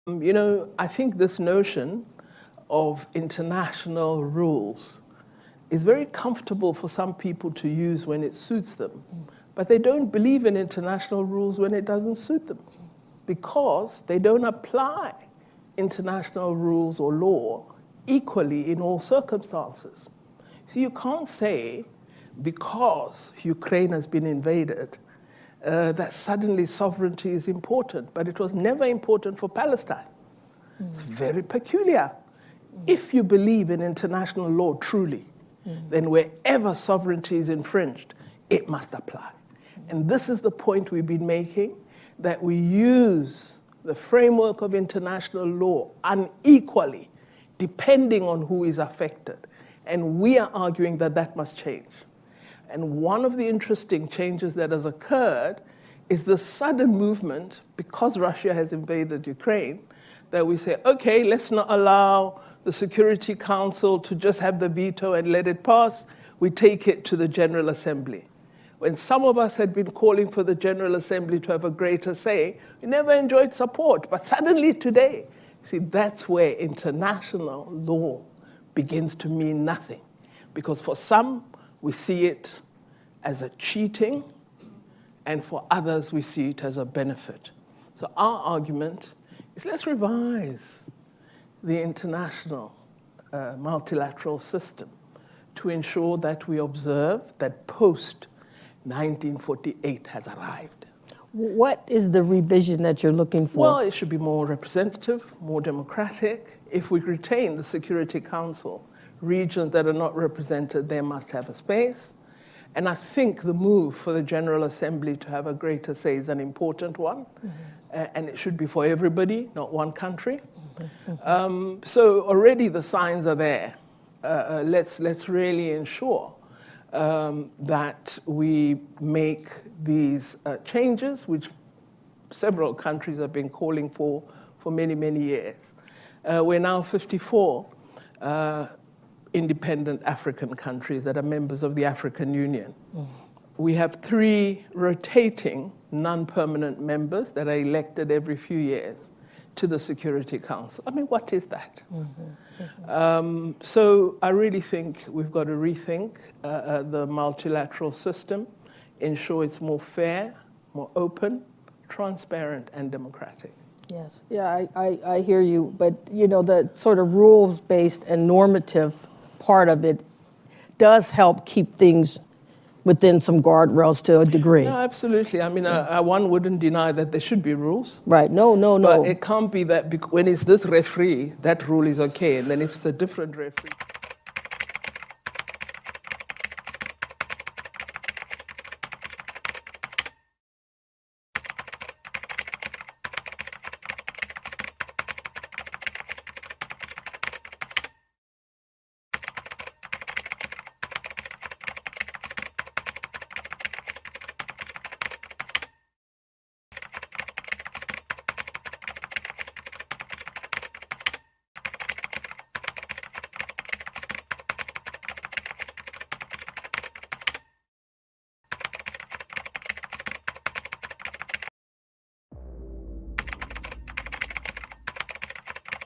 I think this notion of international rules is very comfortable for some people to use when it suits them, but they don't believe in international rules when it doesn't suit them, because they don't apply international rules or law equally in all circumstances. So you can't say, because Ukraine has been invaded, that suddenly sovereignty is important, but it was never important for Palestine. It's very peculiar. If you believe in international law truly, then wherever sovereignty is infringed, it must apply. And this is the point we've been making, that we use the framework of international law unequally, depending on who is affected. And we are arguing that that must change. And one of the interesting changes that has occurred is the sudden movement, because Russia has invaded Ukraine, that we say, okay, let's not allow the Security Council to just have the veto and let it pass. We take it to the General Assembly. When some of us had been calling for the General Assembly to have a greater say, we never enjoyed support. But suddenly today, see, that's where international law begins to mean nothing. Because for some, we see it as a cheating, and for others, we see it as a benefit. So our argument is, let's revise the international multilateral system to ensure that we observe that post-1948 has arrived. What is the revision that you're looking for? Well, it should be more representative, more democratic. If we retain the Security Council, regions that are not represented there must have a space. And I think the move for the General Assembly to have a greater say is an important one. And it should be for everybody, not one country. So already the signs are there. Let's really ensure that we make these changes, which several countries have been calling for many, many years. We're now 54 independent African countries that are members of the African Union. We have 3 rotating non-permanent members that are elected every few years to the Security Council. I mean, what is that? So I really think we've got to rethink the multilateral system, ensure it's more fair, more open, transparent, and democratic. Yes, yeah, I hear you, but the sort of rules-based and normative part of it does help keep things within some guardrails to a degree. No, absolutely. I mean, one wouldn't deny that there should be rules. Right, no. But it can't be that when it's this referee, that rule is okay, and then if it's a different referee...